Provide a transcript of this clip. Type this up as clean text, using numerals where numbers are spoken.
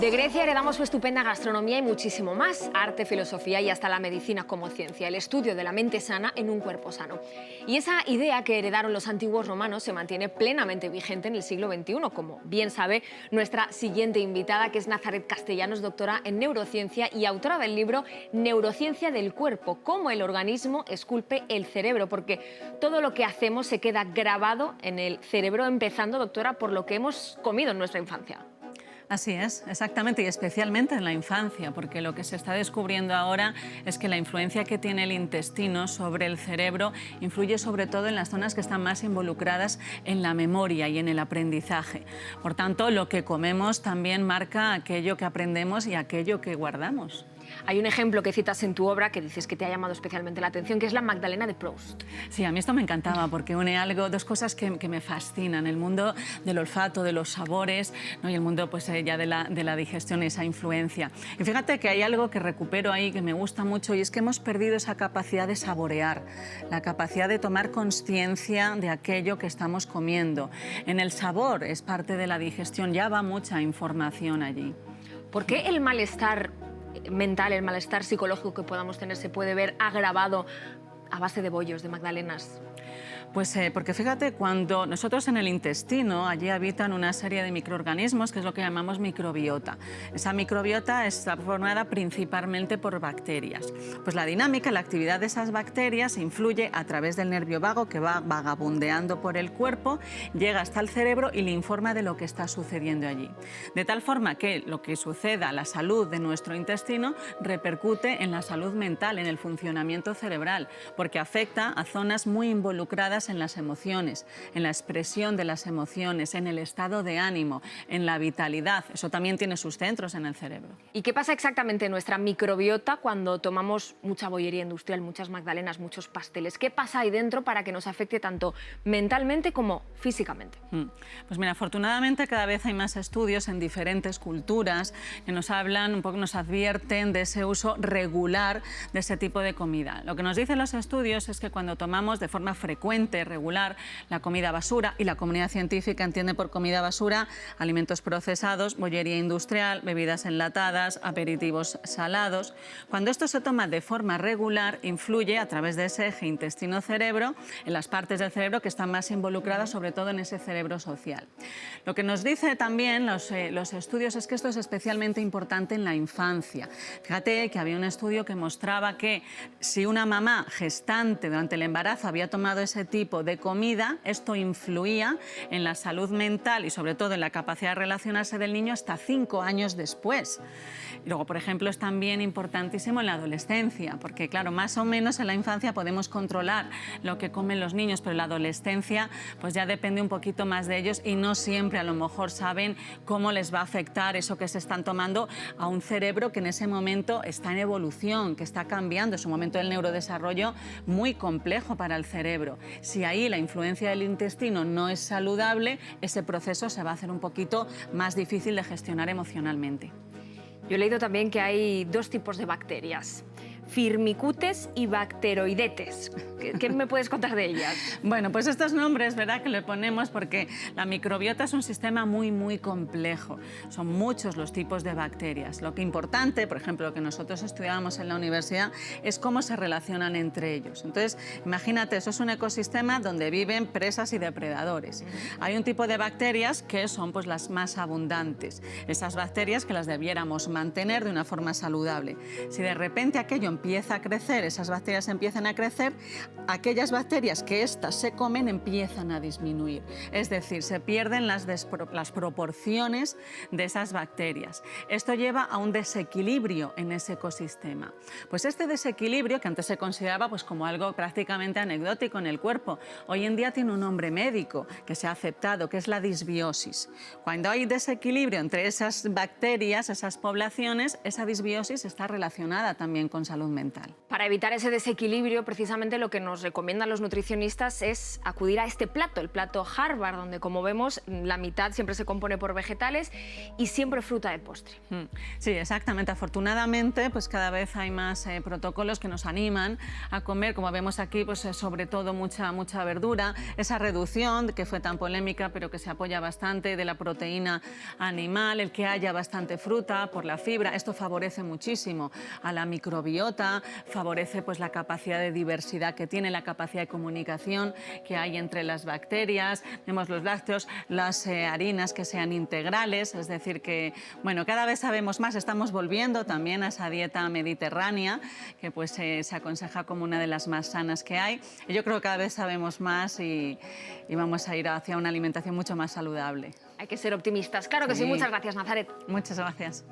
De Grecia heredamos su estupenda gastronomía y muchísimo más, arte, filosofía y hasta la medicina como ciencia, el estudio de la mente sana en un cuerpo sano. Y esa idea que heredaron los antiguos romanos se mantiene plenamente vigente en el siglo XXI, como bien sabe nuestra siguiente invitada, que es Nazaret Castellanos, doctora en neurociencia y autora del libro Neurociencia del cuerpo, cómo el organismo esculpe el cerebro, porque todo lo que hacemos se queda grabado en el cerebro, empezando, doctora, por lo que hemos comido en nuestra infancia. Así es, exactamente, y especialmente en la infancia, porque lo que se está descubriendo ahora es que la influencia que tiene el intestino sobre el cerebro influye sobre todo en las zonas que están más involucradas en la memoria y en el aprendizaje. Por tanto, lo que comemos también marca aquello que aprendemos y aquello que guardamos. Hay un ejemplo que citas en tu obra que dices que te ha llamado especialmente la atención, que es la Magdalena de Proust. Sí, a mí esto me encantaba porque une dos cosas que me fascinan, el mundo del olfato, de los sabores, ¿no? Y el mundo pues, ya de la digestión, esa influencia. Y fíjate que hay algo que recupero ahí que me gusta mucho y es que hemos perdido esa capacidad de saborear, la capacidad de tomar conciencia de aquello que estamos comiendo. En el sabor es parte de la digestión, ya va mucha información allí. ¿Por qué el malestar mental, el malestar psicológico que podamos tener se puede ver agravado a base de bollos, de magdalenas? Pues porque fíjate, cuando nosotros en el intestino, allí habitan una serie de microorganismos, que es lo que llamamos microbiota. Esa microbiota está formada principalmente por bacterias. Pues la dinámica, la actividad de esas bacterias influye a través del nervio vago que va vagabundeando por el cuerpo, llega hasta el cerebro y le informa de lo que está sucediendo allí. De tal forma que lo que suceda a la salud de nuestro intestino repercute en la salud mental, en el funcionamiento cerebral, porque afecta a zonas muy involucradas en las emociones, en la expresión de las emociones, en el estado de ánimo, en la vitalidad. Eso también tiene sus centros en el cerebro. ¿Y qué pasa exactamente en nuestra microbiota cuando tomamos mucha bollería industrial, muchas magdalenas, muchos pasteles? ¿Qué pasa ahí dentro para que nos afecte tanto mentalmente como físicamente? Pues mira, afortunadamente cada vez hay más estudios en diferentes culturas que nos hablan, un poco nos advierten de ese uso regular de ese tipo de comida. Lo que nos dicen los estudios es que cuando tomamos de forma frecuente, regular, la comida basura, y la comunidad científica entiende por comida basura alimentos procesados, bollería industrial, bebidas enlatadas, aperitivos salados. Cuando esto se toma de forma regular, influye a través de ese eje intestino-cerebro en las partes del cerebro que están más involucradas, sobre todo en ese cerebro social. Lo que nos dice también los estudios es que esto es especialmente importante en la infancia. Fíjate que había un estudio que mostraba que si una mamá gestante durante el embarazo había tomado ese tipo de comida, esto influía en la salud mental y sobre todo en la capacidad de relacionarse del niño hasta 5 años después. Y luego, por ejemplo, es también importantísimo en la adolescencia, porque claro, más o menos en la infancia podemos controlar lo que comen los niños, pero en la adolescencia pues ya depende un poquito más de ellos y no siempre a lo mejor saben cómo les va a afectar eso que se están tomando a un cerebro que en ese momento está en evolución, que está cambiando, es un momento del neurodesarrollo muy complejo para el cerebro. Si ahí la influencia del intestino no es saludable, ese proceso se va a hacer un poquito más difícil de gestionar emocionalmente. Yo he leído también que hay dos tipos de bacterias, Firmicutes y Bacteroidetes. ¿Qué me puedes contar de ellas? Bueno, pues estos nombres, ¿verdad?, que le ponemos porque la microbiota es un sistema muy complejo. Son muchos los tipos de bacterias. Lo que es importante, por ejemplo, lo que nosotros estudiábamos en la universidad, es cómo se relacionan entre ellos. Entonces, imagínate, eso es un ecosistema donde viven presas y depredadores. Hay un tipo de bacterias que son pues, las más abundantes. Esas bacterias que las debiéramos mantener de una forma saludable. Si de repente aquello empieza a crecer, esas bacterias empiezan a crecer, aquellas bacterias que éstas se comen empiezan a disminuir. Es decir, se pierden las proporciones de esas bacterias. Esto lleva a un desequilibrio en ese ecosistema. Pues este desequilibrio, que antes se consideraba pues, como algo prácticamente anecdótico en el cuerpo, hoy en día tiene un nombre médico que se ha aceptado, que es la disbiosis. Cuando hay desequilibrio entre esas bacterias, esas poblaciones, esa disbiosis está relacionada también con salud mental. Para para evitar ese desequilibrio, precisamente lo que nos recomiendan los nutricionistas es acudir a este plato, el plato Harvard, donde, como vemos, la mitad siempre se compone por vegetales y siempre fruta de postre. Sí, exactamente. Afortunadamente, pues cada vez hay más protocolos que nos animan a comer, como vemos aquí, pues sobre todo mucha verdura. Esa reducción que fue tan polémica, pero que se apoya bastante, de la proteína animal, el que haya bastante fruta por la fibra. Esto favorece muchísimo a la microbiota, favorece pues la capacidad de diversidad que tiene, la capacidad de comunicación que hay entre las bacterias. Vemos los lácteos, las harinas que sean integrales, es decir que, bueno, cada vez sabemos más, estamos volviendo también a esa dieta mediterránea, que pues se aconseja como una de las más sanas que hay. Y yo creo que cada vez sabemos más y vamos a ir hacia una alimentación mucho más saludable. Hay que ser optimistas. Claro que sí. Muchas gracias, Nazaret. Muchas gracias.